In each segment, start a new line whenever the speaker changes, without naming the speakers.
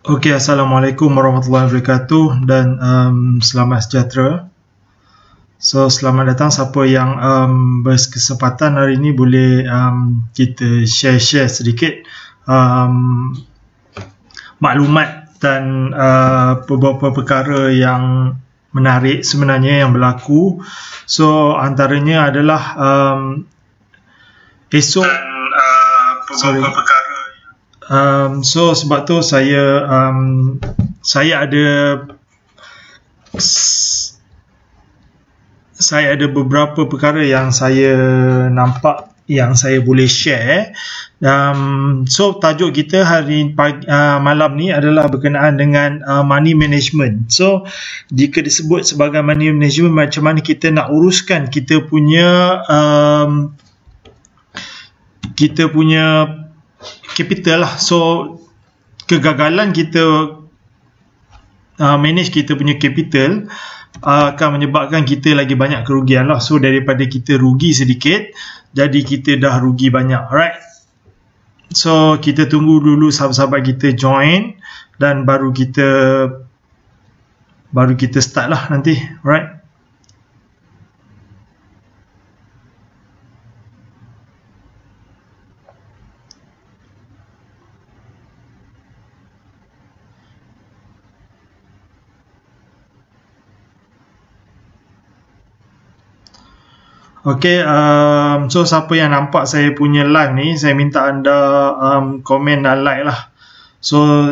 Okey, Assalamualaikum warahmatullahi wabarakatuh dan selamat sejahtera. So, selamat datang siapa yang berkesempatan hari ini boleh kita share sedikit maklumat dan beberapa perkara yang menarik sebenarnya yang berlaku. So, antaranya adalah esok beberapa perkara. So sebab tu saya ada beberapa perkara yang saya nampak yang saya boleh share. So tajuk kita hari malam ni adalah berkenaan dengan money management. So jika disebut sebagai money management, macam mana kita nak uruskan kita punya capital lah. So kegagalan kita manage kita punya capital akan menyebabkan kita lagi banyak kerugian lah. So daripada kita rugi sedikit, jadi kita dah rugi banyak. Alright, so kita tunggu dulu sahabat-sahabat kita join dan baru kita start lah nanti. Alright, okay, so siapa yang nampak saya punya live ni, saya minta anda komen dan like lah. So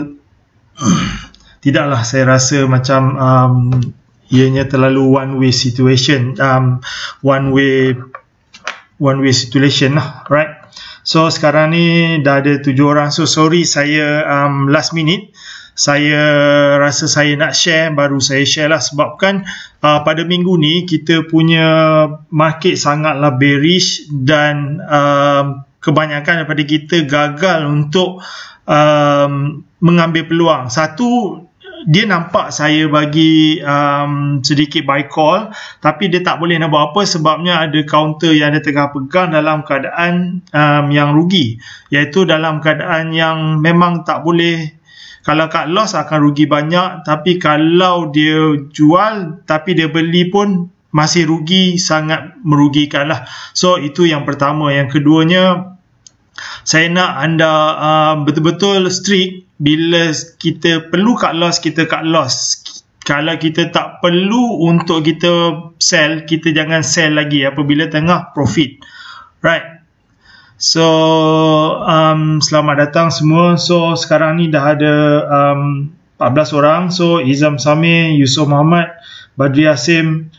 tidaklah saya rasa macam ianya terlalu one way situation, one way situation lah, right? So sekarang ni dah ada 7 orang. So sorry saya last minute saya rasa saya nak share, baru saya share lah. Sebab kan pada minggu ni kita punya market sangatlah bearish dan kebanyakan daripada kita gagal untuk mengambil peluang. Satu, dia nampak saya bagi sedikit buy call, tapi dia tak boleh nak buat apa sebabnya ada counter yang dia tengah pegang dalam keadaan yang rugi, iaitu dalam keadaan yang memang tak boleh. Kalau cut loss akan rugi banyak, tapi kalau dia jual tapi dia beli pun masih rugi, sangat merugikan lah. So itu yang pertama. Yang keduanya, saya nak anda betul-betul strict. Bila kita perlu cut loss, kita cut loss. Kalau kita tak perlu untuk kita sell, kita jangan sell lagi apabila tengah profit. Right. So selamat datang semua. So sekarang ni dah ada 14 orang. So Izam Samir, Yusof Muhammad, Badri Asim,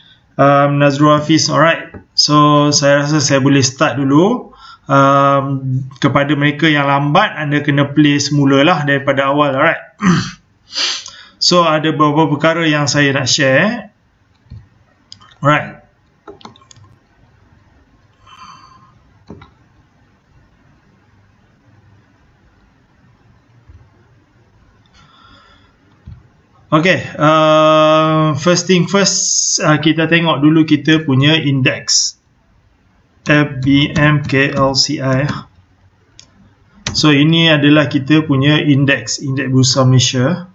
Nazrul Hafiz. Alright, so saya rasa saya boleh start dulu. Kepada mereka yang lambat, anda kena play semula lah daripada awal. Alright. So ada beberapa perkara yang saya nak share. Alright. Okay, first thing first, kita tengok dulu kita punya index FBMKLCI. So ini adalah kita punya indeks Bursa Malaysia.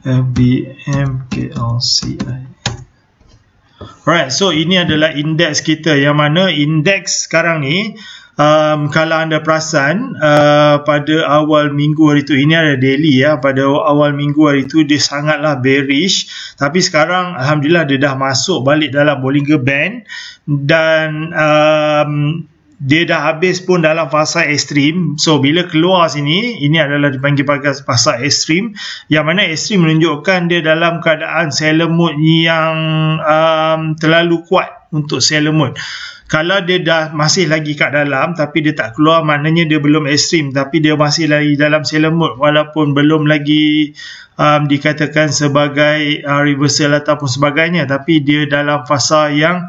FBMKLCI. Alright, so ini adalah indeks kita, yang mana indeks sekarang ni kalau anda perasan pada awal minggu hari tu, ini ada daily ya, pada awal minggu hari tu dia sangatlah bearish, tapi sekarang alhamdulillah dia dah masuk balik dalam Bollinger Band dan dia dah habis pun dalam fasa ekstrim. So bila keluar sini, ini adalah dipanggil fasa ekstrim, yang mana ekstrim menunjukkan dia dalam keadaan seller mode yang terlalu kuat. untuk seller mode. Kalau dia dah masih lagi kat dalam tapi dia tak keluar, maknanya dia belum ekstrim, tapi dia masih lagi dalam seller mode walaupun belum lagi dikatakan sebagai reversal ataupun sebagainya, tapi dia dalam fasa yang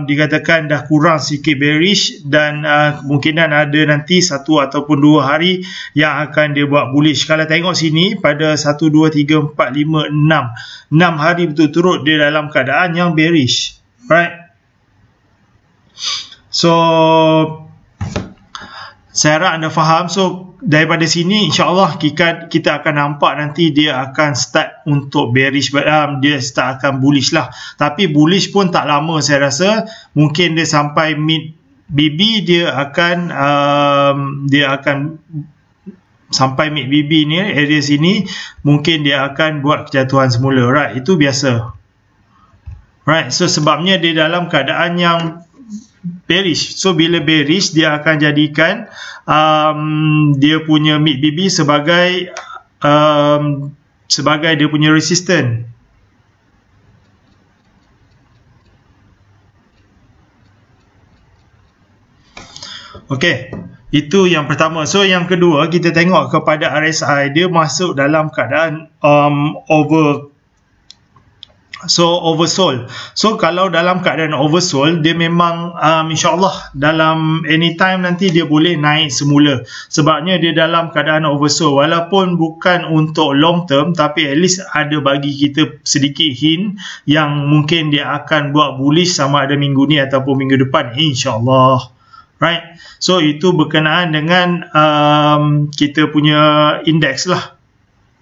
dikatakan dah kurang sikit bearish, dan kemungkinan ada nanti 1 ataupun 2 hari yang akan dia buat bullish. Kalau tengok sini pada 1, 2, 3, 4, 5, 6 hari betul-turut dia dalam keadaan yang bearish, right? So saya harap anda faham. So daripada sini insyaAllah kita akan nampak nanti dia akan start untuk bearish, dia start akan bullish lah. Tapi bullish pun tak lama, saya rasa mungkin dia sampai mid BB dia akan sampai mid BB ni, area sini mungkin dia akan buat kejatuhan semula, right? Itu biasa, right? So sebabnya dia dalam keadaan yang bearish. So bila bearish dia akan jadikan dia punya mid BB sebagai dia punya resistance. Okey, itu yang pertama. So yang kedua, kita tengok kepada RSI, dia masuk dalam keadaan oversold. So kalau dalam keadaan oversold, dia memang insyaAllah dalam anytime nanti dia boleh naik semula, sebabnya dia dalam keadaan oversold. Walaupun bukan untuk long term, tapi at least ada bagi kita sedikit hint yang mungkin dia akan buat bullish sama ada minggu ni ataupun minggu depan, insyaAllah, right? So itu berkenaan dengan kita punya index lah,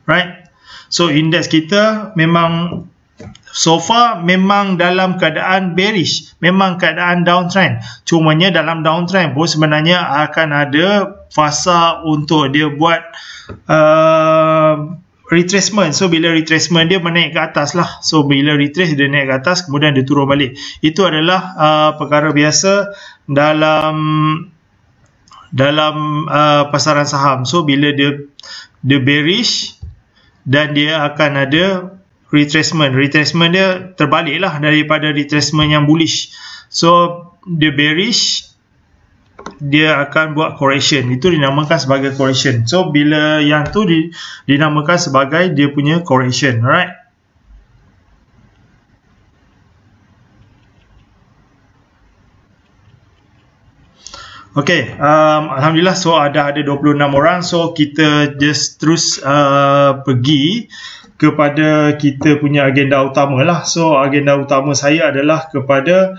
right? So index kita memang so far memang dalam keadaan bearish, memang keadaan downtrend. Cumanya dalam downtrend pun sebenarnya akan ada fasa untuk dia buat retracement. So bila retracement dia menaik ke atas lah. So bila retrace dia naik ke atas, kemudian dia turun balik. Itu adalah perkara biasa dalam pasaran saham. So bila dia bearish dan dia akan ada retracement dia terbalik lah daripada retracement yang bullish. So dia bearish, dia akan buat correction. Itu dinamakan sebagai correction. So bila yang tu dinamakan sebagai dia punya correction, alright? Okay, Alhamdulillah. So ada 26 orang. So kita just terus pergi kepada kita punya agenda utama lah. So agenda utama saya adalah kepada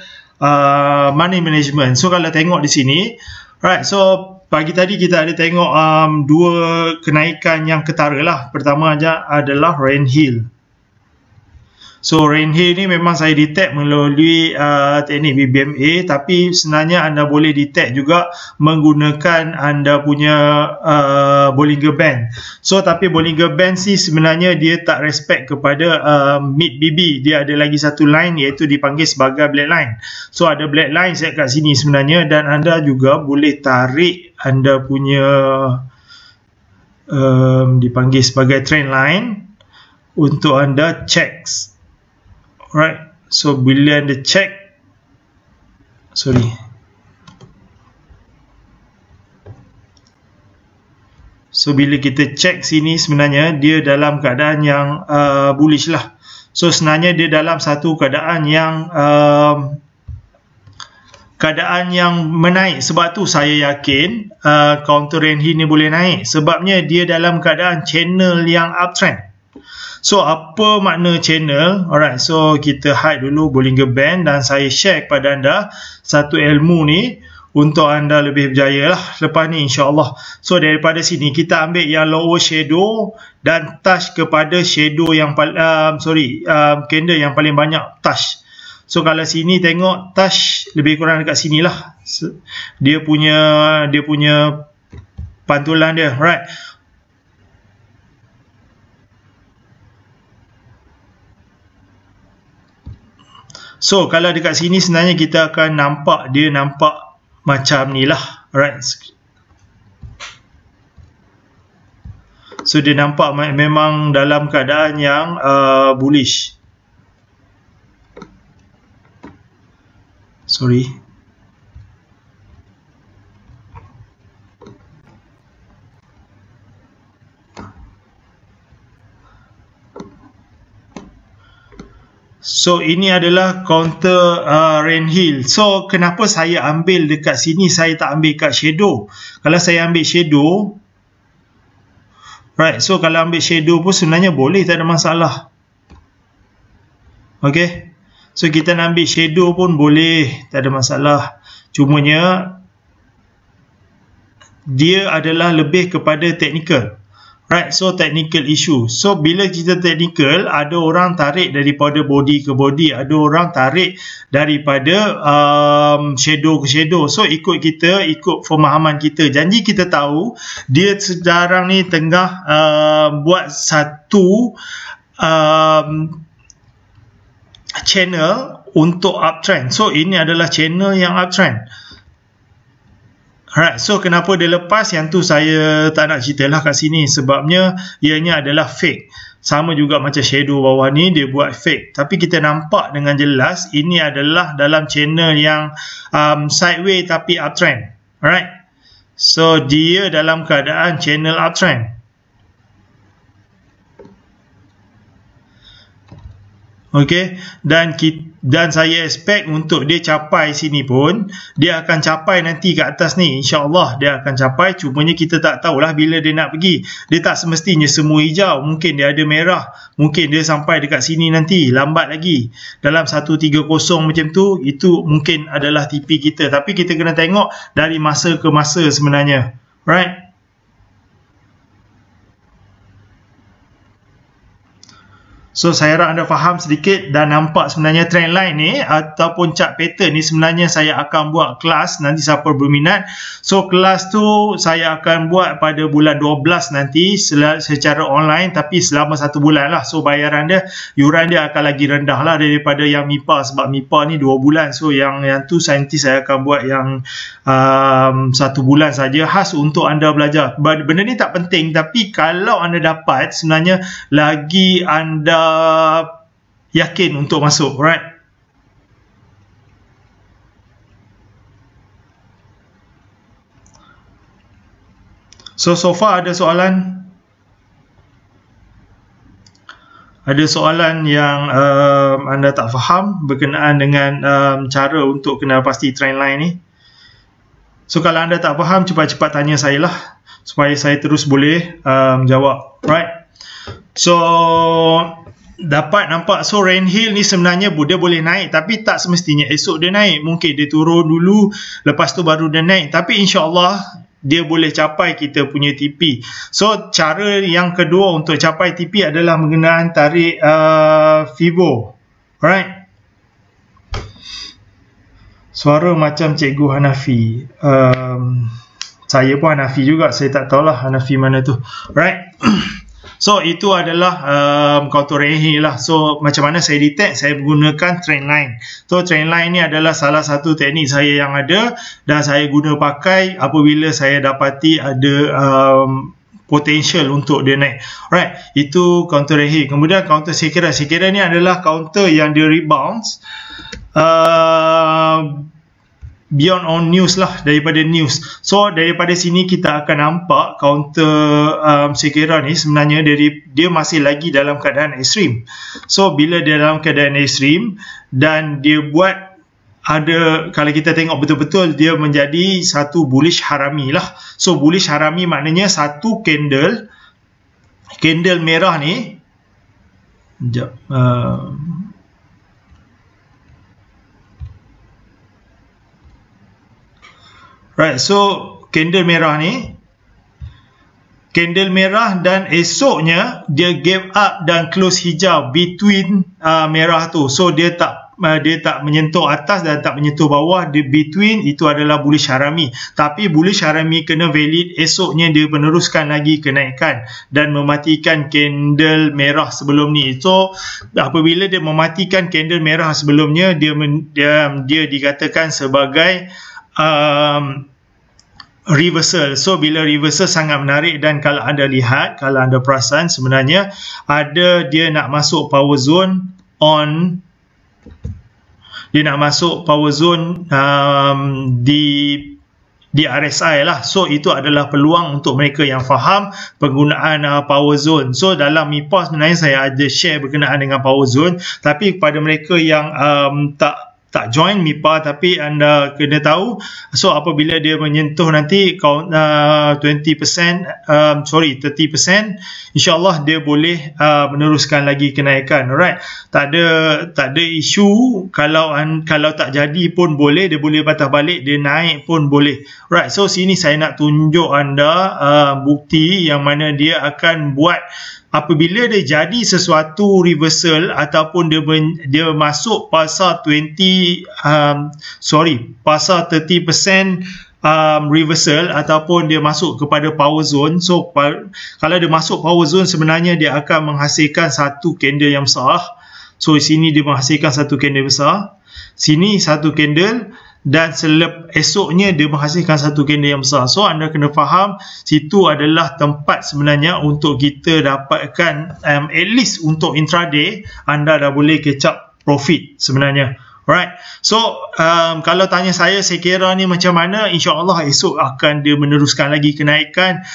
money management. So kalau tengok di sini, right, so pagi tadi kita ada tengok dua kenaikan yang ketara lah. Pertama aja adalah Rand Hill. So Rand Hill ni memang saya detect melalui teknik BBMA, tapi sebenarnya anda boleh detect juga menggunakan anda punya Bollinger Band. So tapi Bollinger Band sih sebenarnya dia tak respect kepada mid BB. Dia ada lagi satu line iaitu dipanggil sebagai black line. So ada black line set kat sini sebenarnya, dan anda juga boleh tarik anda punya dipanggil sebagai trend line untuk anda check. Right, so bila anda check, so bila kita check sini sebenarnya dia dalam keadaan yang bullish lah. So sebenarnya dia dalam satu keadaan yang menaik. Sebab tu saya yakin counter Rand Hill ni boleh naik, sebabnya dia dalam keadaan channel yang uptrend. So apa makna channel? Alright, so kita hide dulu Bollinger Band dan saya share kepada anda satu ilmu ni untuk anda lebih berjaya lah lepas ni, insyaAllah. So daripada sini kita ambil yang lower shadow dan touch kepada shadow yang candle yang paling banyak touch. So kalau sini tengok touch lebih kurang dekat sini lah, dia punya pantulan dia, right? So kalau dekat sini sebenarnya kita akan nampak dia nampak macam ni lah, right? So dia nampak memang dalam keadaan yang bullish. sorry. So ini adalah counter Rain Hill. So kenapa saya ambil dekat sini, saya tak ambil kat shadow? Kalau saya ambil shadow, right, so kalau ambil shadow pun sebenarnya boleh, tak ada masalah. Okay, so kita nak ambil shadow pun boleh, tak ada masalah. Cumanya dia adalah lebih kepada technical. Right, so technical issue. So bila kita technical, ada orang tarik daripada body ke body, ada orang tarik daripada shadow ke shadow. So ikut kita, ikut pemahaman kita. Janji kita tahu dia sekarang ni tengah buat satu channel untuk uptrend. So ini adalah channel yang uptrend. Alright, so kenapa dia lepas, yang tu saya tak nak ceritalah kat sini, sebabnya ianya adalah fake. Sama juga macam shadow bawah ni, dia buat fake. Tapi kita nampak dengan jelas ini adalah dalam channel yang sideways tapi uptrend. Alright, so dia dalam keadaan channel uptrend. Okay, dan saya expect untuk dia capai sini pun, dia akan capai nanti kat atas ni, insyaAllah dia akan capai. Cumanya kita tak tahulah bila dia nak pergi. Dia tak semestinya semua hijau, mungkin dia ada merah, mungkin dia sampai dekat sini nanti lambat lagi dalam 130 macam tu. Itu mungkin adalah TP kita, tapi kita kena tengok dari masa ke masa sebenarnya. Right, so saya harap anda faham sedikit dan nampak sebenarnya trend line ni ataupun chart pattern ni. Sebenarnya saya akan buat kelas nanti siapa berminat. So kelas tu saya akan buat pada bulan 12 nanti secara online, tapi selama 1 bulan lah. So bayaran dia, yuran dia akan lagi rendah lah daripada yang MIPA, sebab MIPA ni 2 bulan. So yang tu nanti saya akan buat yang 1 bulan saja, khas untuk anda belajar. Benda ni tak penting, tapi kalau anda dapat, sebenarnya lagi anda yakin untuk masuk. Right, so far ada soalan? Ada soalan yang anda tak faham berkenaan dengan cara untuk kenal pasti trend line ni? So kalau anda tak faham, cepat-cepat tanya saya lah, supaya saya terus boleh jawab. Right, so dapat nampak. So Rain Hill ni sebenarnya dia boleh naik, tapi tak semestinya esok dia naik. Mungkin dia turun dulu, lepas tu baru dia naik. Tapi insyaAllah dia boleh capai kita punya TP. So cara yang kedua untuk capai TP adalah menggunakan tarik Fibo. Alright, suara macam Cikgu Hanafi. Saya pun Hanafi juga, saya tak tahulah Hanafi mana tu. Alright, so itu adalah counter Rain Hill lah. So macam mana saya detect? Saya menggunakan trend line. So trend line ni adalah salah satu teknik saya yang ada, dan saya guna pakai apabila saya dapati ada potential untuk dia naik. Right, itu counter Rain Hill. Kemudian counter Sekira. Sekira ni adalah counter yang dia rebounds beyond on news lah, daripada news. So daripada sini kita akan nampak counter Sekira ni sebenarnya dia masih lagi dalam keadaan ekstrim. So bila dia dalam keadaan ekstrim dan dia buat ada, kalau kita tengok betul-betul, dia menjadi satu bullish harami lah. So bullish harami maknanya satu candle merah ni, sekejap, right, so candle merah ni, candle merah, dan esoknya dia gap up dan close hijau between merah tu. So dia tak menyentuh atas dan tak menyentuh bawah, dia between. Itu adalah bullish harami. Tapi bullish harami kena valid, esoknya dia meneruskan lagi kenaikan dan mematikan candle merah sebelum ni. So apabila dia mematikan candle merah sebelumnya, dia dikatakan sebagai reversal. So bila reversal sangat menarik, dan kalau anda lihat, kalau anda perasan, sebenarnya ada dia nak masuk power zone on dia nak masuk power zone di RSI lah. So itu adalah peluang untuk mereka yang faham penggunaan power zone. So dalam MIPA sebenarnya saya ada share berkenaan dengan power zone, tapi kepada mereka yang tak join MIPA tapi anda kena tahu, so apabila dia menyentuh nanti 30%, insyaAllah dia boleh meneruskan lagi kenaikan. Alright, tak ada isu. Kalau tak jadi pun boleh, dia boleh patah balik, dia naik pun boleh. Right, so sini saya nak tunjuk anda bukti yang mana dia akan buat apabila dia jadi sesuatu reversal ataupun dia masuk pasal 30% reversal ataupun dia masuk kepada power zone. So kalau dia masuk power zone, sebenarnya dia akan menghasilkan satu candle yang besar. So sini dia menghasilkan satu candle besar, sini satu candle, dan esoknya dia menghasilkan satu candle yang besar. So anda kena faham, situ adalah tempat sebenarnya untuk kita dapatkan at least untuk intraday anda dah boleh catch up profit sebenarnya. Alright, so kalau tanya saya kira ni macam mana, insyaAllah esok akan dia meneruskan lagi kenaikan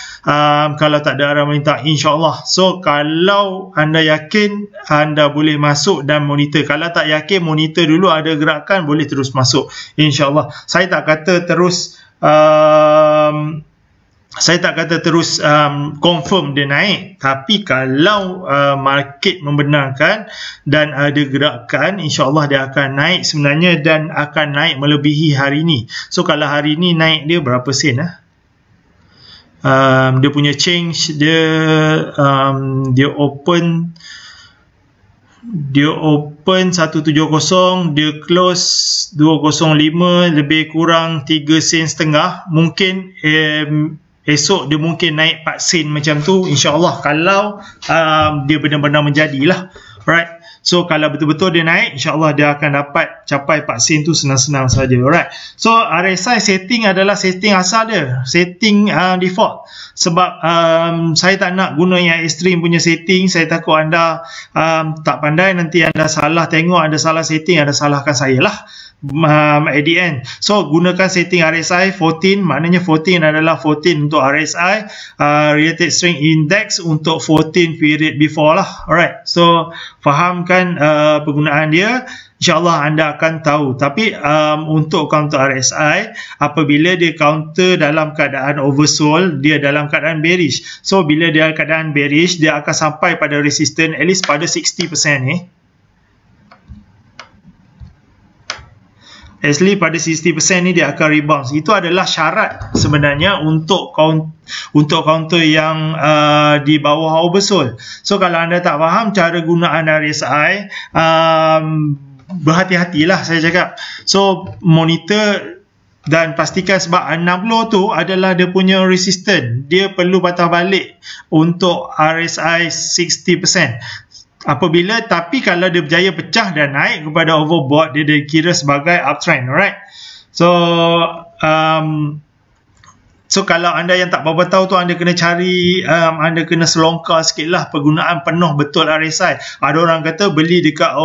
kalau tak ada arah meningkat, insyaAllah. So kalau anda yakin, anda boleh masuk dan monitor. Kalau tak yakin, monitor dulu, ada gerakan boleh terus masuk, insyaAllah. Saya tak kata terus confirm dia naik, tapi kalau market membenarkan dan ada gerakan, insyaAllah dia akan naik sebenarnya, dan akan naik melebihi hari ni. So kalau hari ni naik dia berapa sen dia punya change dia open 170, dia close 205, lebih kurang 3 sen setengah. Mungkin esok dia mungkin naik 4 sen macam tu, insyaAllah, kalau dia benar-benar menjadilah. Alright, so kalau betul-betul dia naik, insyaAllah dia akan dapat capai 4 sen tu senang-senang saja. Alright, so RSI setting adalah setting asal dia, setting default. Sebab saya tak nak guna yang ekstrim punya setting. Saya takut anda tak pandai, nanti anda salah tengok, anda salah setting, anda salahkan saya lah at the end. So gunakan setting RSI 14, maknanya 14 adalah 14 untuk RSI, Related Strength Index untuk 14 period before lah. Alright, so fahamkan penggunaan dia, insyaAllah anda akan tahu. Tapi untuk counter RSI, apabila dia counter dalam keadaan oversold, dia dalam keadaan bearish. So bila dia keadaan bearish, dia akan sampai pada resistance at least pada 60% Actually pada 60% ni dia akan rebound. Itu adalah syarat sebenarnya untuk counter yang di bawah oversold. So kalau anda tak faham cara gunaan RSI, berhati-hatilah saya cakap. So monitor dan pastikan, sebab 60 tu adalah dia punya resistance. Dia perlu patah balik untuk RSI 60%. Apabila, tapi kalau dia berjaya pecah dan naik kepada overbought, dia dikira sebagai uptrend. Alright, so kalau anda yang tak berapa tahu tu, anda kena cari, anda kena selongkar sikit lah penggunaan penuh betul RSI. Ada orang kata beli dekat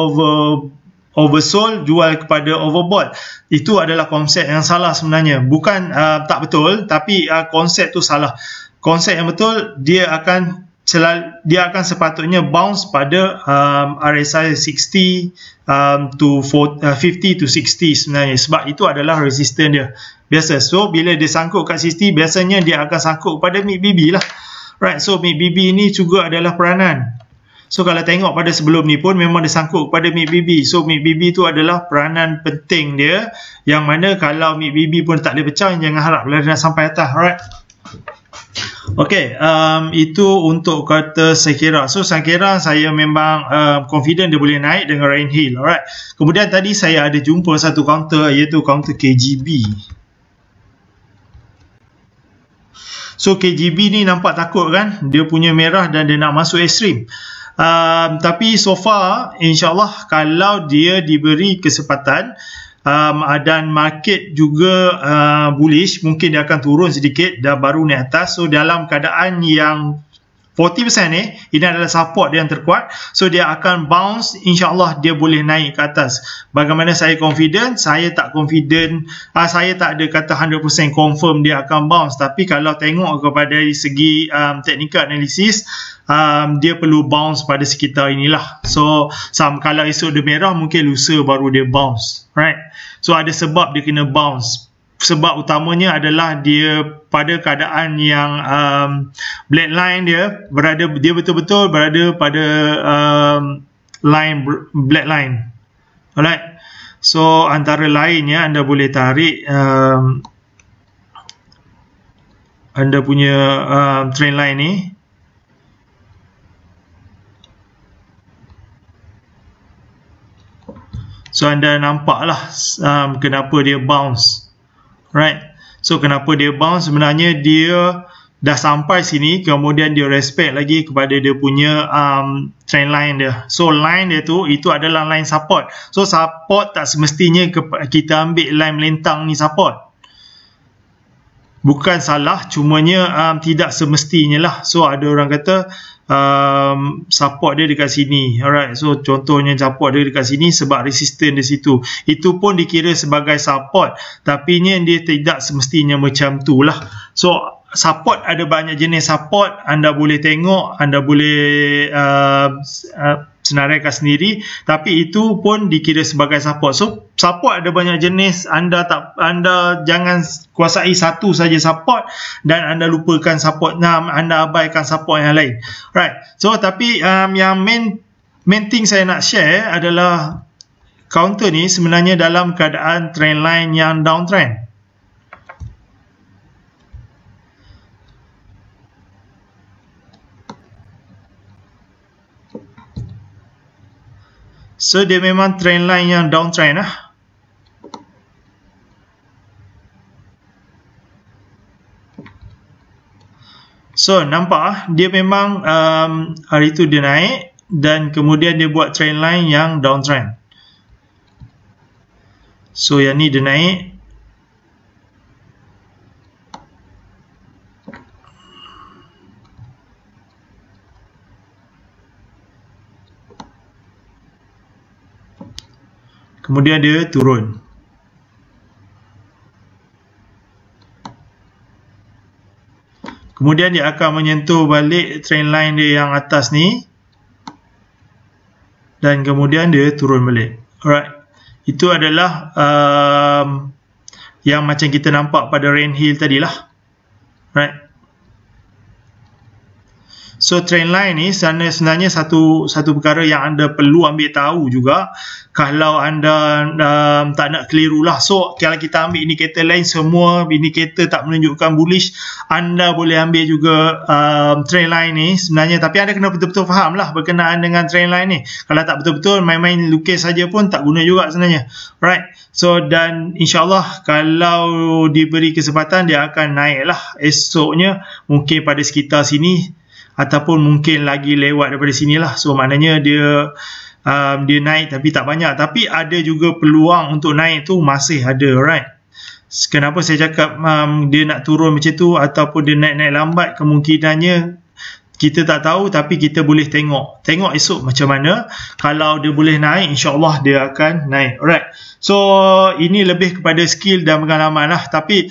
oversold, jual kepada overbought. Itu adalah konsep yang salah sebenarnya. Bukan tak betul, tapi konsep tu salah. Konsep yang betul, dia akan sepatutnya bounce pada RSI 50 to 60 sebenarnya, sebab itu adalah resistance dia biasa. So bila dia sangkut kat 60, biasanya dia akan sangkut pada MACD lah. Right, so MACD ni juga adalah peranan. So kalau tengok pada sebelum ni pun memang dia sangkut pada MACD. So MACD tu adalah peranan penting dia, yang mana kalau MACD pun tak boleh pecah, jangan harap dia nak sampai atas. Alright, okay, itu untuk kata Sekira. So Sekira saya memang confident dia boleh naik dengan Rain Hill. Alright, kemudian tadi saya ada jumpa satu counter, iaitu counter KGB. So KGB ni nampak takut kan, dia punya merah dan dia nak masuk ekstrim. Tapi so far insyaAllah kalau dia diberi kesempatan, dan market juga bullish, mungkin dia akan turun sedikit dan baru naik atas. So dalam keadaan yang 40% ni, ini adalah support dia yang terkuat. So dia akan bounce, insyaAllah dia boleh naik ke atas. Bagaimana saya confident? Saya tak confident, saya tak ada kata 100% confirm dia akan bounce. Tapi kalau tengok kepada dari segi technical analysis, dia perlu bounce pada sekitar inilah. So kalau esok dia merah, mungkin lusa baru dia bounce, right? So ada sebab dia kena bounce. Sebab utamanya adalah dia pada keadaan yang black line dia betul-betul berada pada black line. Alright. So antara lainnya anda boleh tarik anda punya trend line ni. So anda nampaklah kenapa dia bounce. Right. So kenapa dia bounce? Sebenarnya dia dah sampai sini, kemudian dia respect lagi kepada dia punya trend line dia. So line dia tu, itu adalah line support. So support tak semestinya kita ambil line melintang ni support. Bukan salah, cumanya tidak semestinya lah. So ada orang kata support dia dekat sini. Alright, so contohnya support dia dekat sini sebab resistance di situ. Itu pun dikira sebagai support, tapi dia tidak semestinya macam tu lah. So support ada banyak jenis support, anda boleh tengok, anda boleh senaraikan sendiri, tapi itu pun dikira sebagai support. So support ada banyak jenis, anda jangan kuasai satu saja support dan anda lupakan support, anda abaikan support yang lain. Right. So tapi yang main thing saya nak share adalah counter ni sebenarnya dalam keadaan trend line yang downtrend. So dia memang trend line yang downtrend lah. So nampak dia memang hari tu dia naik dan kemudian dia buat trend line yang downtrend. So yang ni dia naik. Kemudian dia turun. Kemudian dia akan menyentuh balik trend line dia yang atas ni. Dan kemudian dia turun balik. Alright. Itu adalah yang macam kita nampak pada Rain Hill tadilah. Right. So trend line ni sebenarnya satu perkara yang anda perlu ambil tahu juga kalau anda tak nak keliru lah. So kalau kita ambil indikator lain, semua indikator tak menunjukkan bullish, anda boleh ambil juga trend line ni sebenarnya, tapi anda kena betul-betul faham lah berkenaan dengan trend line ni. Kalau tak betul-betul main-main lukis saja pun tak guna juga sebenarnya. Right. So dan insyaAllah kalau diberi kesempatan dia akan naik lah esoknya, mungkin pada sekitar sini ataupun mungkin lagi lewat daripada sinilah. So maknanya dia naik tapi tak banyak, tapi ada juga peluang untuk naik tu masih ada. Right. Kenapa saya cakap dia nak turun macam tu ataupun dia naik-naik lambat, kemungkinannya kita tak tahu, tapi kita boleh tengok esok macam mana. Kalau dia boleh naik, insyaAllah dia akan naik. Alright. So ini lebih kepada skill dan pengalaman lah, tapi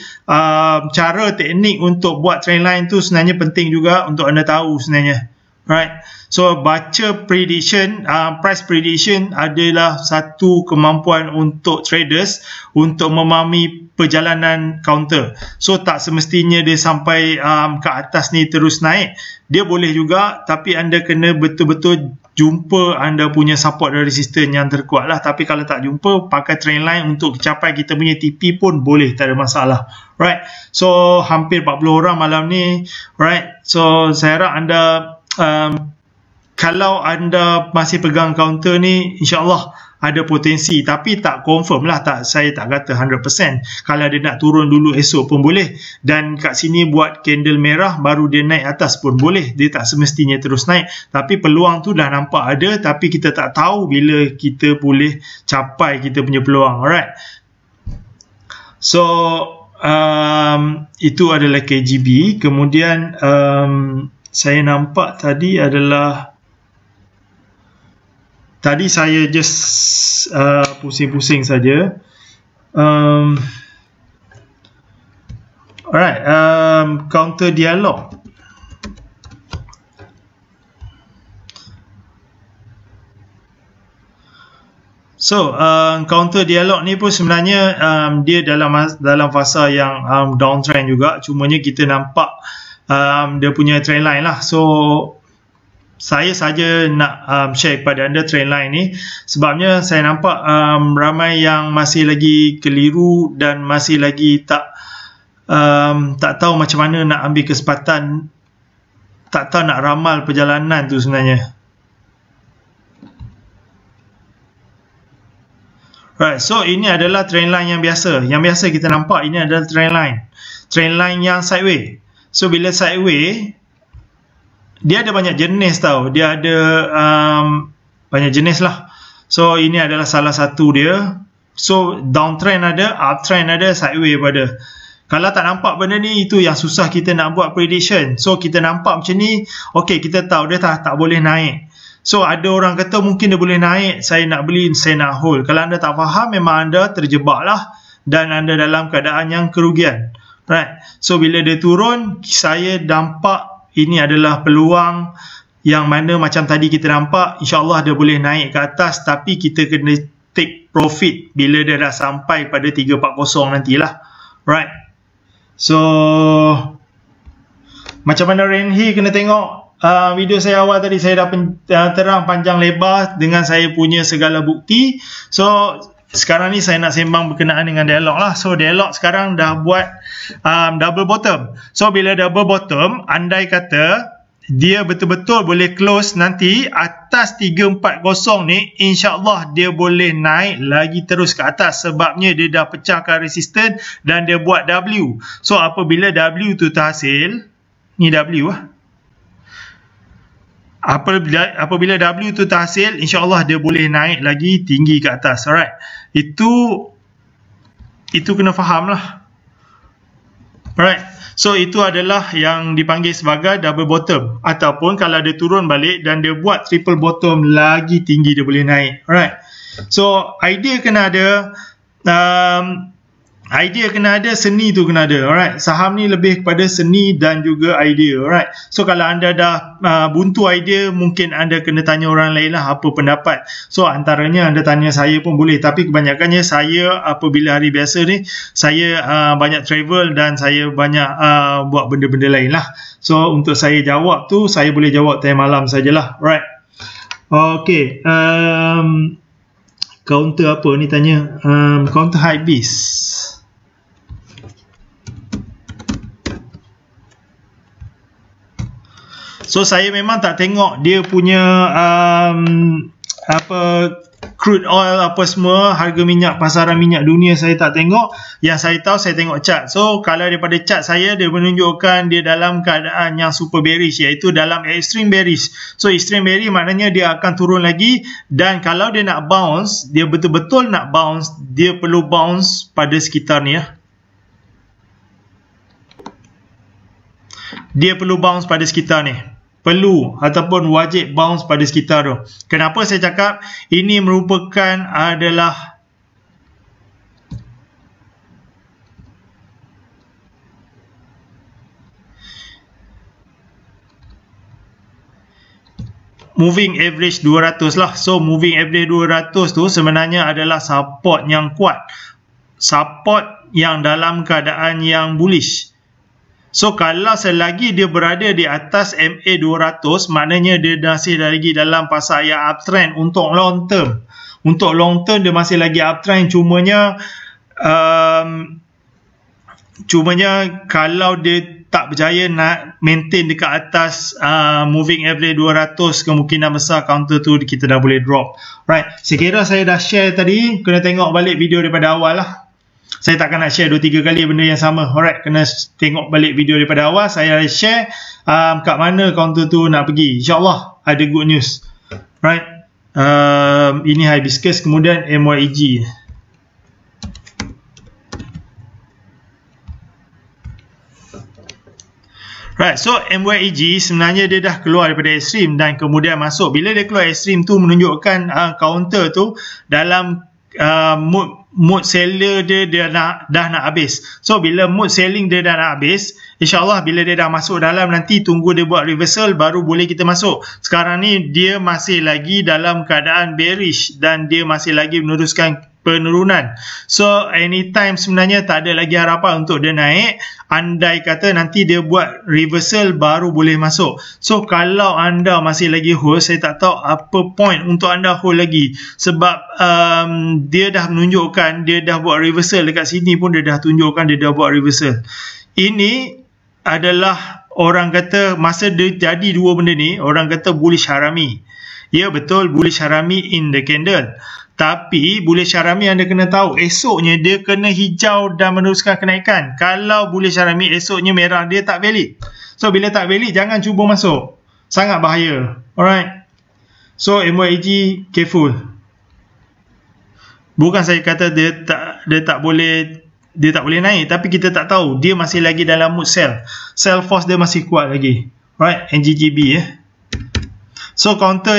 cara teknik untuk buat trend line tu sebenarnya penting juga untuk anda tahu sebenarnya. Right. So baca prediction, price prediction adalah satu kemampuan untuk traders untuk memahami perjalanan counter. So tak semestinya dia sampai ke atas ni terus naik. Dia boleh juga, tapi anda kena betul-betul jumpa anda punya support dan resistance yang terkuat lah. Tapi kalau tak jumpa, pakai trend line untuk capai kita punya TP pun boleh, tak ada masalah. Right. So hampir 40 orang malam ni. Right. So saya harap anda kalau anda masih pegang counter ni, insyaAllah ada potensi, tapi tak confirm lah, saya tak kata 100%. Kalau dia nak turun dulu esok pun boleh, dan kat sini buat candle merah baru dia naik atas pun boleh. Dia tak semestinya terus naik, tapi peluang tu dah nampak ada, tapi kita tak tahu bila kita boleh capai kita punya peluang. Alright. So itu adalah KGB. Kemudian saya nampak tadi adalah, tadi saya just pusing-pusing saja. Alright, counter dialog. So, counter dialog ni pun sebenarnya dia dalam fasa yang downtrend juga, cumanya kita nampak dia punya trend line lah. So, saya saja nak share kepada anda trend line ni sebabnya saya nampak ramai yang masih lagi keliru dan masih lagi tak tahu macam mana nak ambil kesempatan, tak tahu nak ramal perjalanan tu sebenarnya. Right, so ini adalah trend line yang biasa. Yang biasa kita nampak ini adalah trend line. Trend line yang sideways. So bila sideways, dia ada banyak jenis tau. Dia ada banyak jenis lah. So ini adalah salah satu dia. So downtrend ada, uptrend ada, sideways ada. Kalau tak nampak benda ni, itu yang susah kita nak buat prediction. So kita nampak macam ni, okay, kita tahu dia tak boleh naik. So ada orang kata mungkin dia boleh naik, saya nak beli, saya nak hold. Kalau anda tak faham, memang anda terjebak lah dan anda dalam keadaan yang kerugian. Right. So bila dia turun, saya nampak ini adalah peluang yang mana macam tadi kita nampak, insyaAllah dia boleh naik ke atas, tapi kita kena take profit bila dia dah sampai pada 340 nantilah. Right. So macam mana Renhi, kena tengok video saya awal tadi, saya dah terang panjang lebar dengan saya punya segala bukti. So sekarang ni saya nak sembang berkenaan dengan dialog lah. So dialog sekarang dah buat double bottom. So bila double bottom, andai kata dia betul-betul boleh close nanti atas 340 ni, insyaAllah dia boleh naik lagi terus ke atas sebabnya dia dah pecahkan resisten dan dia buat W. So apabila W tu terhasil, ni W lah, apabila W tu terhasil, insyaAllah dia boleh naik lagi tinggi ke atas. Alright, itu kena faham lah. Alright, so itu adalah yang dipanggil sebagai double bottom, ataupun kalau dia turun balik dan dia buat triple bottom, lagi tinggi dia boleh naik. Alright, so idea kena ada, seni tu kena ada. Alright, saham ni lebih kepada seni dan juga idea. Alright, so kalau anda dah buntu idea, mungkin anda kena tanya orang lain lah apa pendapat. So antaranya anda tanya saya pun boleh, tapi kebanyakannya saya apabila hari biasa ni, saya banyak travel dan saya banyak buat benda-benda lain lah. So untuk saya jawab tu, saya boleh jawab time malam sajalah. Alright, okay, counter apa ni tanya, counter Hypebeast. So saya memang tak tengok dia punya crude oil apa semua, harga minyak, pasaran minyak dunia saya tak tengok. Yang saya tahu, saya tengok chart. So kalau daripada chart saya, dia menunjukkan dia dalam keadaan yang super bearish, iaitu dalam extreme bearish. So extreme bearish maknanya dia akan turun lagi, dan kalau dia nak bounce, dia betul-betul nak bounce, dia perlu bounce pada sekitar ni ya. Dia perlu bounce pada sekitar ni. Perlu ataupun wajib bounce pada sekitar tu. Kenapa saya cakap ini merupakan adalah moving average 200 lah. So moving average 200 tu sebenarnya adalah support yang kuat, support yang dalam keadaan yang bullish. So kalau selagi dia berada di atas MA 200, maknanya dia masih lagi dalam fasa yang uptrend untuk long term. Untuk long term dia masih lagi uptrend, cumanya kalau dia tak berjaya nak maintain dekat atas moving average 200, kemungkinan besar counter tu kita dah boleh drop. Right, saya kira saya dah share tadi, kena tengok balik video daripada awal lah. Saya takkan nak share 2-3 kali benda yang sama. Alright, kena tengok balik video daripada awal. Saya share kat mana counter tu nak pergi. InsyaAllah ada good news. Right, ini Hibiscus, kemudian MYEG. Right, so MYEG sebenarnya dia dah keluar daripada ekstrim dan kemudian masuk. Bila dia keluar ekstrim tu menunjukkan counter tu dalam mood seller dia dah nak habis. So bila mood selling dia dah nak habis, insyaAllah bila dia dah masuk dalam, nanti tunggu dia buat reversal baru boleh kita masuk. Sekarang ni dia masih lagi dalam keadaan bearish dan dia masih lagi meneruskan penurunan. So anytime sebenarnya tak ada lagi harapan untuk dia naik, andai kata nanti dia buat reversal baru boleh masuk. So kalau anda masih lagi hold, saya tak tahu apa point untuk anda hold lagi, sebab dia dah menunjukkan dia dah buat reversal. Dekat sini pun dia dah tunjukkan dia dah buat reversal. Ini adalah, orang kata masa dia jadi dua benda ni, orang kata bullish harami. Ya betul, bullish harami in the candle. Tapi bullish harami anda kena tahu, esoknya dia kena hijau dan meneruskan kenaikan. Kalau bullish harami esoknya merah, dia tak valid. So bila tak valid, jangan cuba masuk. Sangat bahaya. Alright. So MYEG, careful. Bukan saya kata dia tak boleh naik, tapi kita tak tahu. Dia masih lagi dalam mood sell. Sell force dia masih kuat lagi. Alright, NGGB . So counter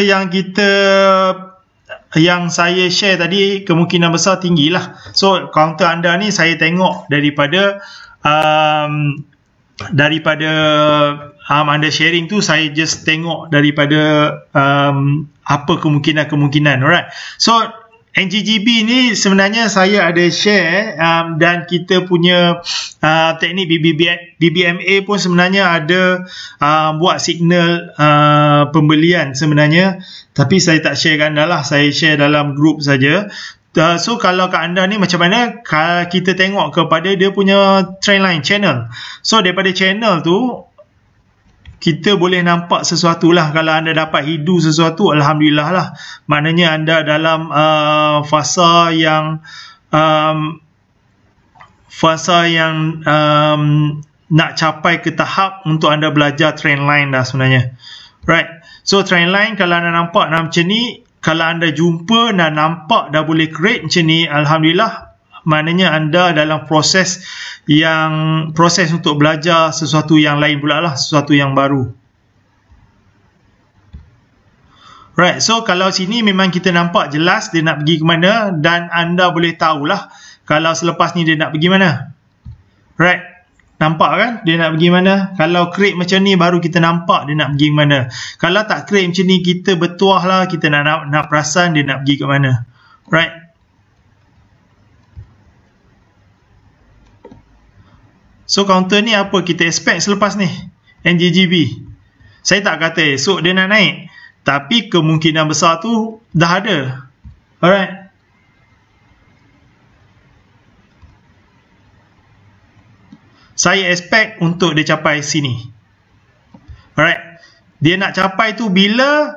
yang saya share tadi kemungkinan besar tinggi lah. So counter anda ni saya tengok daripada anda sharing tu, saya just tengok daripada apa kemungkinan. Alright. So NGGB ni sebenarnya saya ada share dan kita punya teknik BBMA pun sebenarnya ada buat signal pembelian sebenarnya, tapi saya tak share kat anda lah, saya share dalam group saja. So kalau kat anda ni macam mana, kita tengok kepada dia punya trendline channel. So daripada channel tu kita boleh nampak sesuatu lah. Kalau anda dapat hidu sesuatu, Alhamdulillah lah. Maknanya anda dalam fasa yang nak capai ke tahap untuk anda belajar trendline dah sebenarnya. Right. So trendline kalau anda nampak macam ni, kalau anda jumpa dan nampak dah boleh create macam ni, Alhamdulillah, maknanya anda dalam proses untuk belajar sesuatu yang lain pula lah, sesuatu yang baru. Right, so kalau sini memang kita nampak jelas dia nak pergi ke mana, dan anda boleh tahulah kalau selepas ni dia nak pergi mana. Right, nampak kan dia nak pergi mana. Kalau create macam ni baru kita nampak dia nak pergi ke mana. Kalau tak create macam ni, kita bertuah lah, kita nak perasan dia nak pergi ke mana. Right. So counter ni apa kita expect selepas ni? NGGB. Saya tak kata esok dia nak naik, tapi kemungkinan besar tu dah ada. Alright. Saya expect untuk dia capai sini. Alright. Dia nak capai tu bila?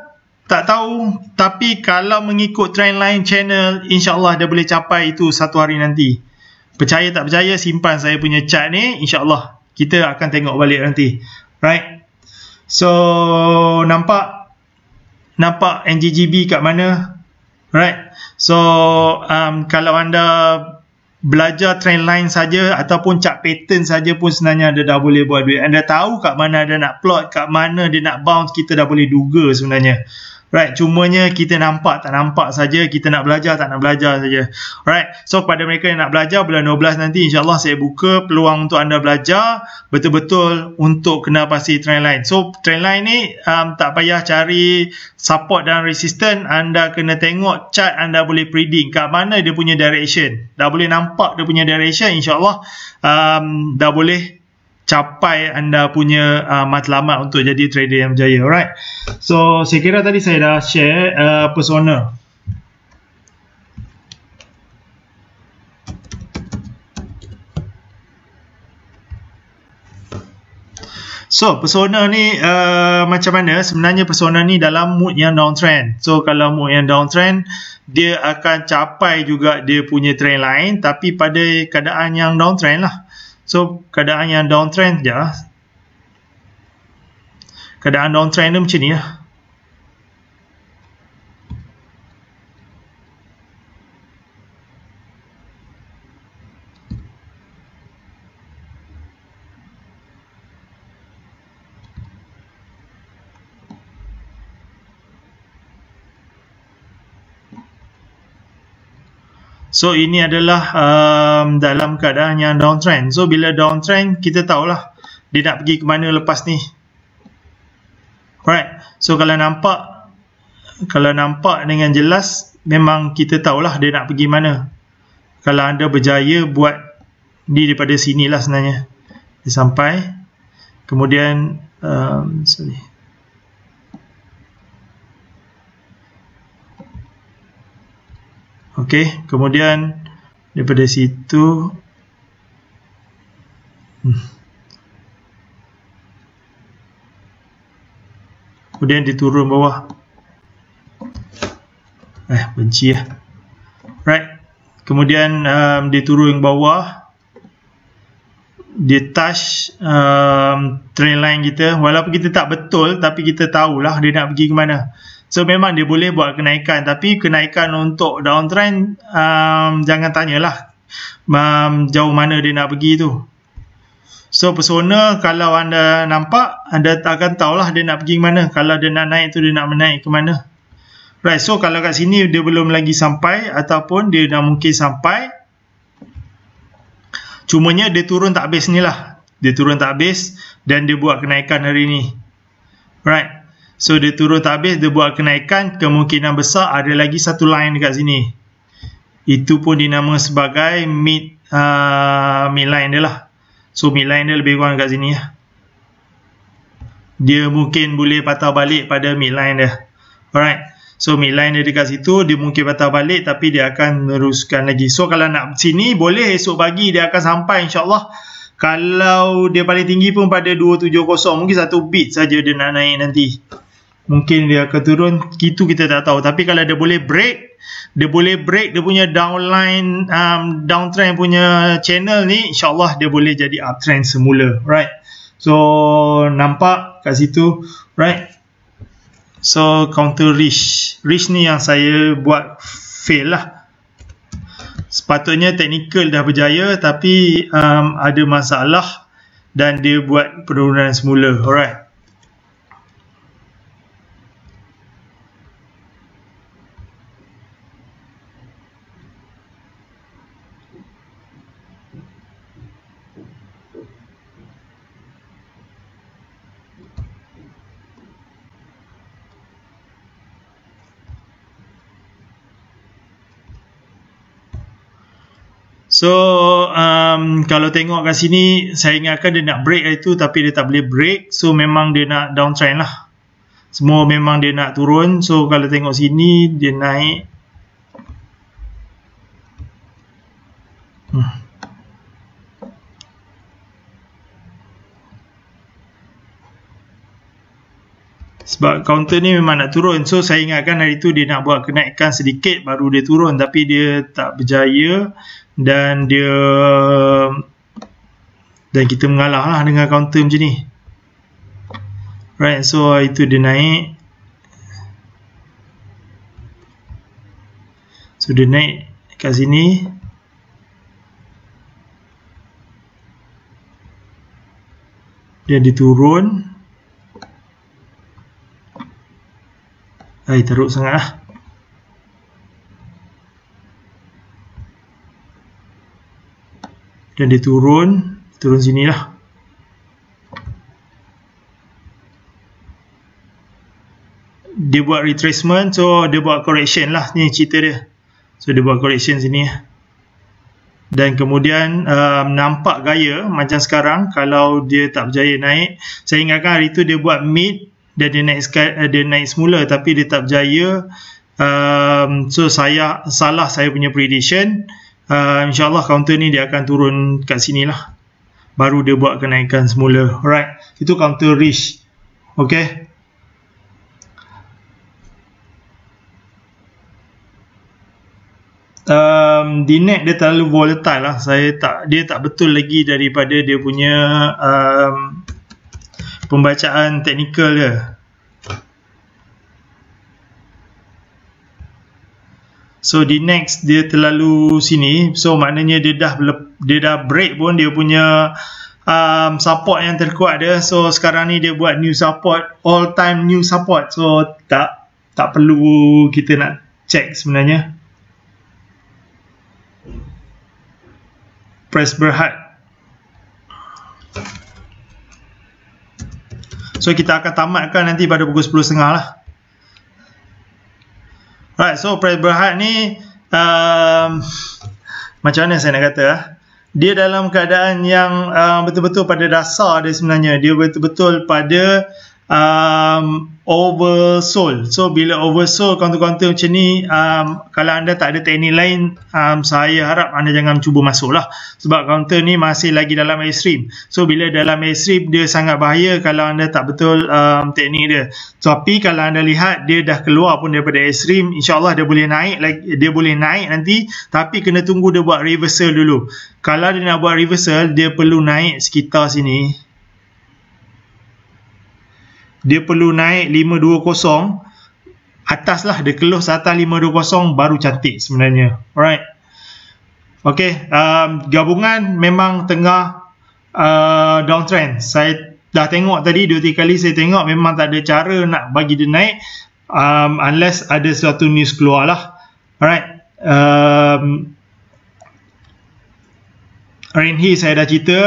Tak tahu. Tapi kalau mengikut trendline channel, insyaAllah dia boleh capai itu satu hari nanti. Percaya tak percaya, simpan saya punya chart ni, insyaAllah kita akan tengok balik nanti. Right. So nampak NGGB kat mana. Right. So kalau anda belajar trendline saja ataupun chart pattern saja pun sebenarnya anda dah boleh buat duit. Anda tahu kat mana anda nak plot, kat mana dia nak bounce, kita dah boleh duga sebenarnya. Right, cumanya kita nampak tak nampak saja, kita nak belajar tak nak belajar saja. Right, so kepada mereka yang nak belajar bulan 12 nanti, insyaAllah saya buka peluang untuk anda belajar betul-betul untuk kena pasti trendline. So trendline ni tak payah cari support dan resistance, anda kena tengok chart, anda boleh predict kat mana dia punya direction. Dah boleh nampak dia punya direction, insyaAllah dah boleh capai anda punya matlamat untuk jadi trader yang berjaya. Alright. So saya kira tadi saya dah share persona. So persona ni macam mana? Sebenarnya persona ni dalam mood yang downtrend. So kalau mood yang downtrend, dia akan capai juga dia punya trend line, tapi pada keadaan yang downtrend lah. So keadaan yang downtrend je. Keadaan downtrend tu macam ni lah. So ini adalah dalam keadaan yang downtrend. So bila downtrend, kita tahulah dia nak pergi ke mana lepas ni. Right. So kalau nampak dengan jelas, memang kita tahulah dia nak pergi mana. Kalau anda berjaya buat ni daripada sini lah sebenarnya, dia sampai. Kemudian Okey, kemudian daripada situ kemudian dia turun bawah. Benci lah. Right. Kemudian dia turun bawah, dia touch trend line kita. Walaupun kita tak betul, tapi kita tahulah dia nak pergi ke mana. So memang dia boleh buat kenaikan, tapi kenaikan untuk downtrend jangan tanyalah jauh mana dia nak pergi tu. So persona, kalau anda nampak, anda akan tahulah dia nak pergi ke mana. Kalau dia nak naik tu, dia nak menaik ke mana. Right, so kalau kat sini dia belum lagi sampai, ataupun dia dah mungkin sampai, cumanya dia turun tak habis ni lah. Dia turun tak habis dan dia buat kenaikan hari ni. Right. So dia turun tak habis, dia buat kenaikan, kemungkinan besar ada lagi satu line dekat sini. Itu pun dinamakan sebagai mid line dia lah. So mid line dia lebih kurang dekat sini lah. Dia mungkin boleh patah balik pada mid line dia. Alright. So mid line dia dekat situ, dia mungkin patah balik, tapi dia akan meneruskan lagi. So kalau nak sini, boleh esok pagi dia akan sampai insyaAllah. Kalau dia paling tinggi pun pada 270, mungkin satu bit saja dia nak naik nanti. Mungkin dia akan turun, itu kita tak tahu. Tapi kalau dia boleh break, dia punya downline, downtrend punya channel ni, insyaAllah dia boleh jadi uptrend semula. Right. So nampak kat situ. Right. So counter reach ni yang saya buat fail lah. Sepatutnya teknikal dah berjaya, tapi ada masalah dan dia buat penurunan semula. Alright. So kalau tengok kat sini, saya ingatkan dia nak break itu, tapi dia tak boleh break. So memang dia nak downtrend lah. Semua memang dia nak turun. So kalau tengok sini, dia naik. Sebab counter ni memang nak turun. So saya ingatkan hari tu dia nak buat kenaikan sedikit baru dia turun, tapi dia tak berjaya. Dan kita mengalah lah dengan counter macam ni. Right, so itu dia naik. So dia naik kat sini. Dia diturun. Teruk sangat lah. Dan dia turun sini lah. Dia buat retracement, so dia buat correction lah, ni cerita dia. So dia buat correction sini. Dan kemudian nampak gaya macam sekarang. Kalau dia tak berjaya naik, saya ingatkan hari tu dia buat mid dan dia naik semula, tapi dia tak berjaya. So salah saya punya prediction. InsyaAllah counter ni dia akan turun kat sini lah, baru dia buat kenaikan semula. Alright, itu counter reach. Okay. DNAG dia terlalu volatile lah. Dia tak betul lagi daripada dia punya pembacaan teknikal dia. So di next dia terlalu sini. So maknanya dia dah break pun dia punya support yang terkuat dia. So sekarang ni dia buat new support, all time new support. So tak perlu kita nak check sebenarnya. price berhad. So kita akan tamatkan nanti pada pukul 10.30 lah. Right, so price berhad ni macam mana saya nak kata, dia dalam keadaan yang betul-betul pada dasar dia sebenarnya. Dia betul-betul pada oversold. So bila oversold counter-counter macam ni, kalau anda tak ada teknik lain, saya harap anda jangan cuba masuk lah, sebab counter ni masih lagi dalam ekstrim. So bila dalam ekstrim, dia sangat bahaya kalau anda tak betul teknik dia. Tapi kalau anda lihat dia dah keluar pun daripada ekstrim, insyaAllah dia boleh naik lagi, dia boleh naik nanti, tapi kena tunggu dia buat reversal dulu. Kalau dia nak buat reversal, dia perlu naik sekitar sini. Dia perlu naik 520 atas lah, dia close atas 520 baru cantik sebenarnya. Alright, ok, gabungan memang tengah downtrend. Saya dah tengok tadi 2-3 kali, saya tengok memang tak ada cara nak bagi dia naik unless ada suatu news keluar lah. Alright, Renhi saya dah cerita.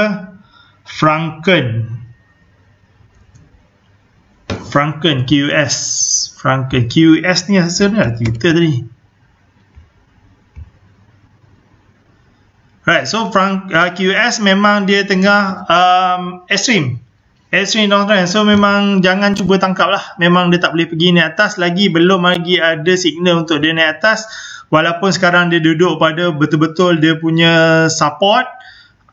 Franken QS. Franken QS ni asalnya cerita tadi. Right, so QS memang dia tengah extreme downtrend. So memang jangan cuba tangkap lah. Memang dia tak boleh pergi naik atas lagi. Belum lagi ada signal untuk dia naik atas. Walaupun sekarang dia duduk pada betul-betul dia punya support,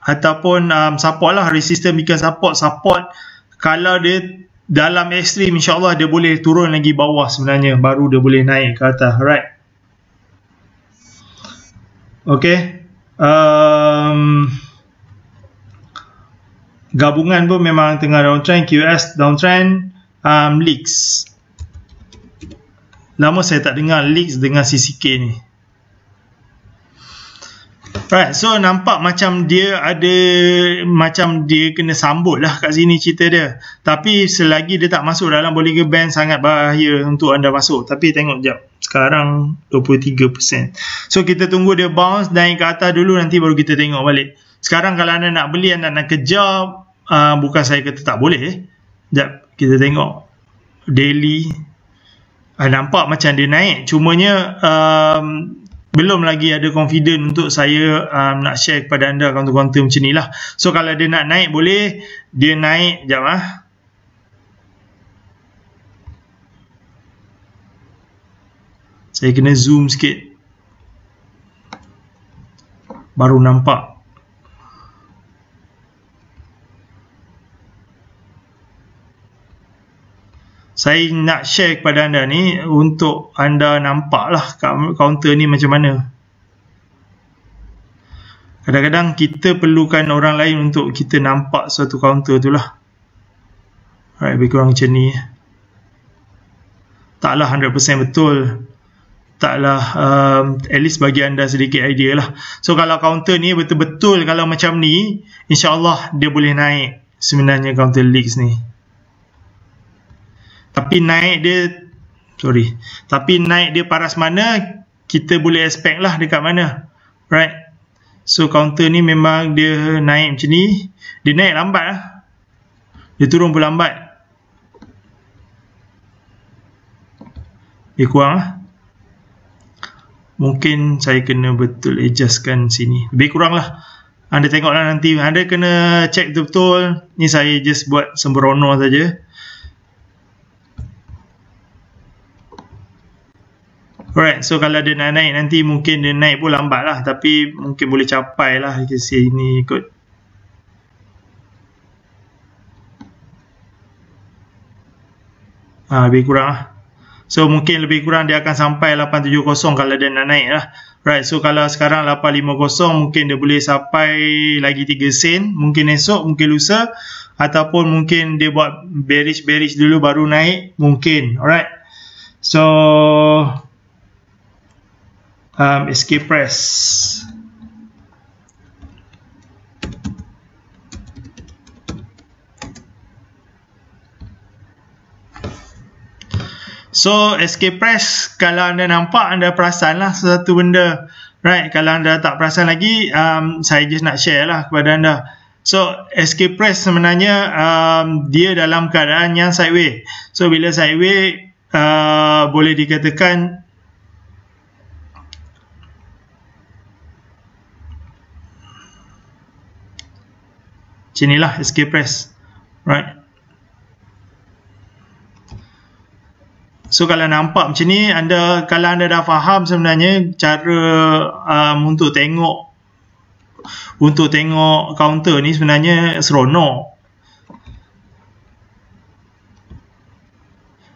ataupun support lah, resistance bukan support. Kalau dia dalam ekstrim, insyaAllah dia boleh turun lagi bawah sebenarnya, baru dia boleh naik ke atas. Alright, ok, gabungan pun memang tengah downtrend. QS downtrend. Leaks, lama saya tak dengar leaks dengan CCK ni. Right, so nampak macam dia ada, macam dia kena sambut lah kat sini cerita dia. Tapi selagi dia tak masuk dalam Bollinger Band, sangat bahaya untuk anda masuk. Tapi tengok jap, sekarang 23%. So kita tunggu dia bounce naik ke atas dulu, nanti baru kita tengok balik. Sekarang kalau anda nak beli, anda nak kejar, bukan saya kata tak boleh. Jap, kita tengok daily. Nampak macam dia naik, cumanya belum lagi ada confident untuk saya nak share kepada anda counter-counter macam ni lah. So kalau dia nak naik, boleh dia naik. Sekejap lah, saya kena zoom sikit baru nampak. Saya nak share kepada anda ni untuk anda nampak lah counter ni macam mana. Kadang-kadang kita perlukan orang lain untuk kita nampak suatu counter tu lah. Alright, lebih kurang macam ni. Taklah 100% betul. Taklah, at least bagi anda sedikit idea lah. So kalau counter ni betul-betul kalau macam ni, insyaAllah dia boleh naik sebenarnya counter leaks ni. Tapi naik dia paras mana, kita boleh expect lah dekat mana. Right, so counter ni memang dia naik macam ni. Dia naik lambat lah, dia turun pun lambat. Dia kurang lah. Mungkin saya kena betul adjustkan sini. Lebih kurang lah. Anda tengoklah nanti, anda kena check betul-betul. Ni saya just buat sembrono saja. Alright, so kalau dia nak naik nanti, mungkin dia naik pun lambat lah, tapi mungkin boleh capai lah ke sini kot. Lebih kurang lah. So mungkin lebih kurang dia akan sampai 870 kalau dia nak naik lah. Right, so kalau sekarang 850, mungkin dia boleh sampai lagi 3 sen. Mungkin esok, mungkin lusa. Ataupun mungkin dia buat bearish dulu baru naik. Mungkin, alright. So escape press. So escape press, kalau anda nampak, anda perasan lah sesuatu benda. Right, kalau anda tak perasan lagi, saya just nak share lah kepada anda. So, escape price sebenarnya dia dalam keadaan yang sideways. So, bila sideways, boleh dikatakan macam inilah escape price. Right. So kalau nampak macam ni, kalau anda dah faham sebenarnya cara untuk tengok counter ni sebenarnya seronok.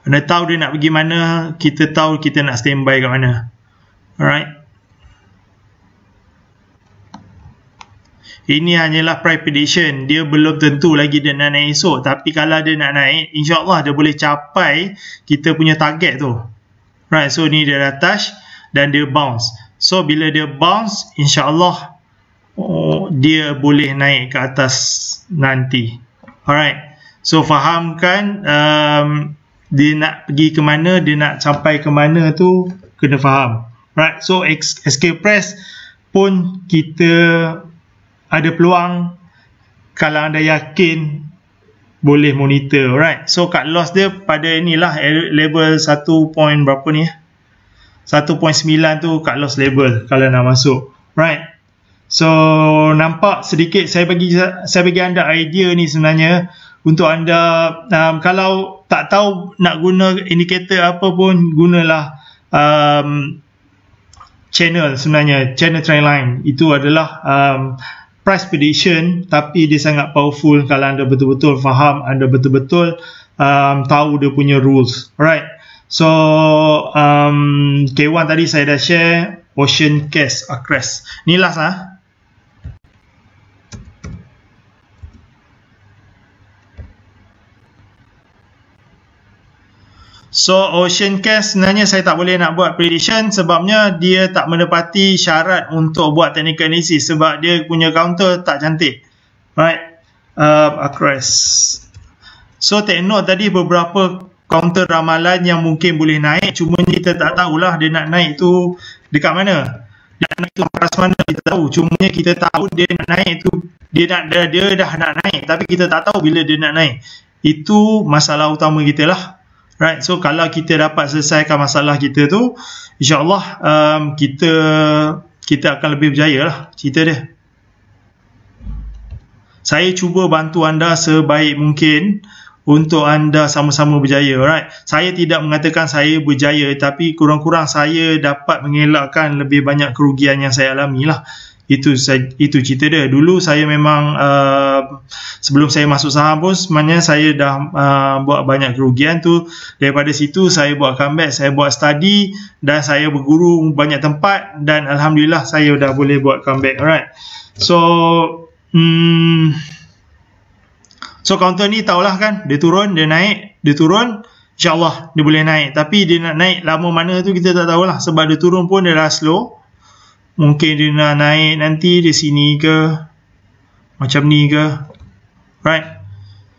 Anda tahu dia nak pergi mana, kita tahu kita nak standby kat mana. Alright. Ini hanyalah price prediction. Dia belum tentu lagi dia nak naik esok. Tapi kalau dia nak naik, insyaAllah dia boleh capai kita punya target tu. Right, so ni dia dah touch dan dia bounce. So bila dia bounce, insyaAllah dia boleh naik ke atas nanti. Alright, so fahamkan dia nak pergi ke mana, dia nak sampai ke mana tu kena faham. Right, so escape price pun kita ada peluang kalau anda yakin boleh monitor. Right, so cut loss dia pada inilah level 1 point berapa ni, 1.9 tu cut loss level kalau nak masuk. Right, so nampak sedikit saya bagi anda idea ni sebenarnya untuk anda kalau tak tahu nak guna indikator apa pun, gunalah channel sebenarnya, channel trend line. Itu adalah price prediction, tapi dia sangat powerful kalau anda betul-betul faham, anda betul-betul tahu dia punya rules. Alright, so K1 tadi saya dah share Ocean Crest. Ni last lah. So Ocean Crest sebenarnya saya tak boleh nak buat prediction sebabnya dia tak menepati syarat untuk buat technical analysis sebab dia punya counter tak cantik. Right, Crest. So take note tadi beberapa counter ramalan yang mungkin boleh naik, cuma kita tak tahulah dia nak naik tu dekat mana, nak naik tu paras mana kita tahu. Cuma kita tahu dia nak naik tu, dia dah nak naik, tapi kita tak tahu bila dia nak naik. Itu masalah utama kita lah. Right, so kalau kita dapat selesaikan masalah kita tu, insyaAllah kita akan lebih berjaya lah cerita dia. Saya cuba bantu anda sebaik mungkin untuk anda sama-sama berjaya. Right, saya tidak mengatakan saya berjaya, tapi kurang-kurang saya dapat mengelakkan lebih banyak kerugian yang saya alami lah. Itu cerita dia. Dulu saya memang sebelum saya masuk saham pun sebenarnya saya dah buat banyak kerugian tu. Daripada situ saya buat comeback, saya buat study dan saya berguru banyak tempat dan alhamdulillah saya dah boleh buat comeback. Alright, so counter ni tahulah kan, dia turun, dia naik, dia turun, insyaAllah dia boleh naik. Tapi dia nak naik lama mana tu kita tak tahulah sebab dia turun pun dia dah slow. Mungkin dia nak naik nanti di sini ke, macam ni ke. Right,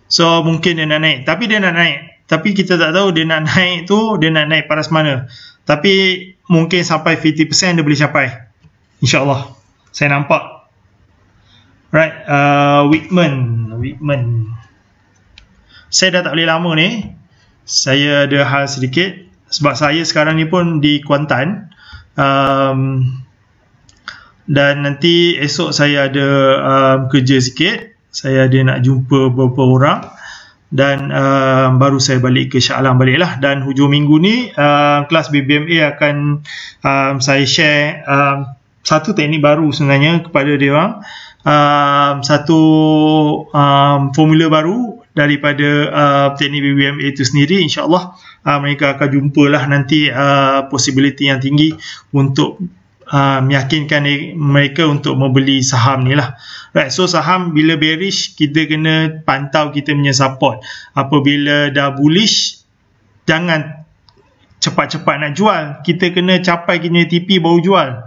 so mungkin dia nak naik, tapi dia nak naik, tapi kita tak tahu dia nak naik tu, dia nak naik paras mana. Tapi mungkin sampai 50% dia boleh capai, insyaAllah saya nampak. Right, Whitman. Saya dah tak boleh lama ni, saya ada hal sedikit sebab saya sekarang ni pun di Kuantan. Dan nanti esok saya ada kerja sikit, saya ada nak jumpa beberapa orang dan baru saya balik ke Shah Alam balik lah. Dan hujung minggu ni kelas BBMA akan saya share satu teknik baru sebenarnya kepada dia orang, satu formula baru daripada teknik BBMA itu sendiri. InsyaAllah mereka akan jumpalah nanti, possibility yang tinggi untuk meyakinkan mereka untuk membeli saham ni lah. Right, so saham bila bearish kita kena pantau kita punya support. Apabila dah bullish, jangan cepat-cepat nak jual, kita kena capai kita TP baru jual.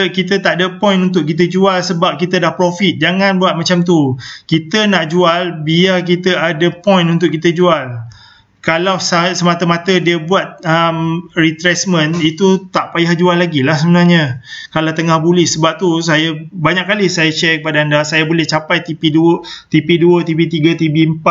Kita tak ada point untuk kita jual sebab kita dah profit. Jangan buat macam tu. Kita nak jual biar kita ada point untuk kita jual. kalau semata-mata dia buat retracement, itu tak payah jual lagi lah sebenarnya kalau tengah bullish. Sebab tu saya banyak kali saya share kepada anda, saya boleh capai TP2, TP3, TP4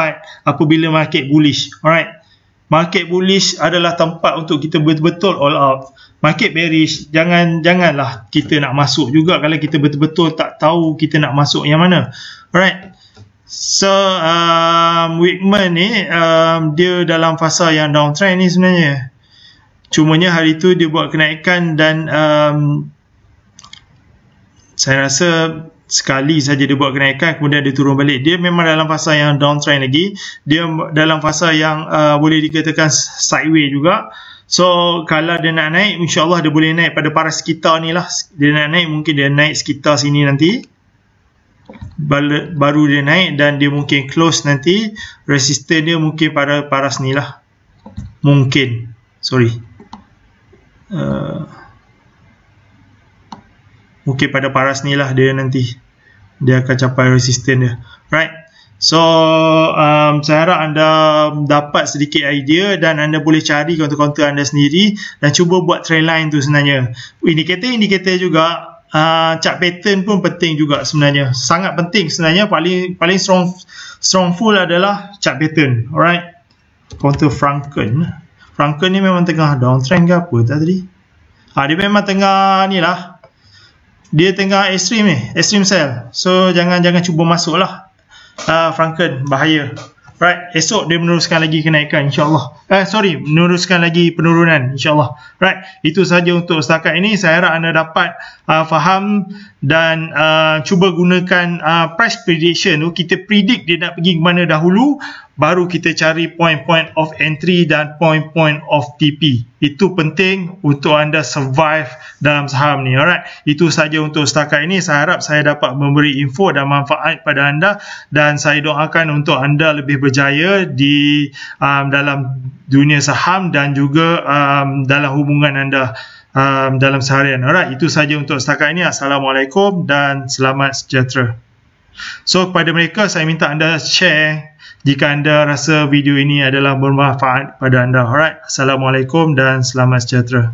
apabila market bullish. Alright, market bullish adalah tempat untuk kita betul-betul all out. Market bearish, janganlah kita nak masuk juga kalau kita betul-betul tak tahu kita nak masuk yang mana. Alright, so Wickman ni dia dalam fasa yang downtrend ni sebenarnya. Cumanya hari tu dia buat kenaikan dan saya rasa sekali saja dia buat kenaikan, kemudian dia turun balik. Dia memang dalam fasa yang downtrend lagi. Dia dalam fasa yang boleh dikatakan sideways juga. So kalau dia nak naik, insyaAllah dia boleh naik pada paras sekitar ni lah. Dia nak naik, mungkin dia naik sekitar sini nanti, baru dia naik, dan dia mungkin close nanti. Resisten dia mungkin pada paras ni lah. Mungkin, mungkin pada paras ni lah dia nanti, dia akan capai resisten dia. Right, so saya harap anda dapat sedikit idea dan anda boleh cari counter-counter anda sendiri dan cuba buat trend line tu sebenarnya. Indikator juga, chart pattern pun penting juga sebenarnya, sangat penting sebenarnya. Paling strong full adalah chart pattern. Alright, counter Franken ni memang tengah downtrend ke apa tak tadi? Dia memang tengah ni lah, dia tengah extreme sell. So jangan cuba masuk lah. Franken bahaya. Right, esok dia meneruskan lagi kenaikan insyaAllah. Meneruskan lagi penurunan insyaAllah. Right, itu saja untuk setakat ini. Saya harap anda dapat faham dan cuba gunakan price prediction tu. Kita predict dia nak pergi ke mana dahulu, baru kita cari point-point of entry dan point-point of TP. Itu penting untuk anda survive dalam saham ni. Alright, itu saja untuk setakat ini. Saya harap saya dapat memberi info dan manfaat pada anda, dan saya doakan untuk anda lebih berjaya di dalam dunia saham dan juga dalam hubungan anda dalam seharian. Alright, itu saja untuk setakat ini. Assalamualaikum dan selamat sejahtera. So kepada mereka saya minta anda share jika anda rasa video ini adalah bermanfaat pada anda. Alright, Assalamualaikum dan selamat sejahtera.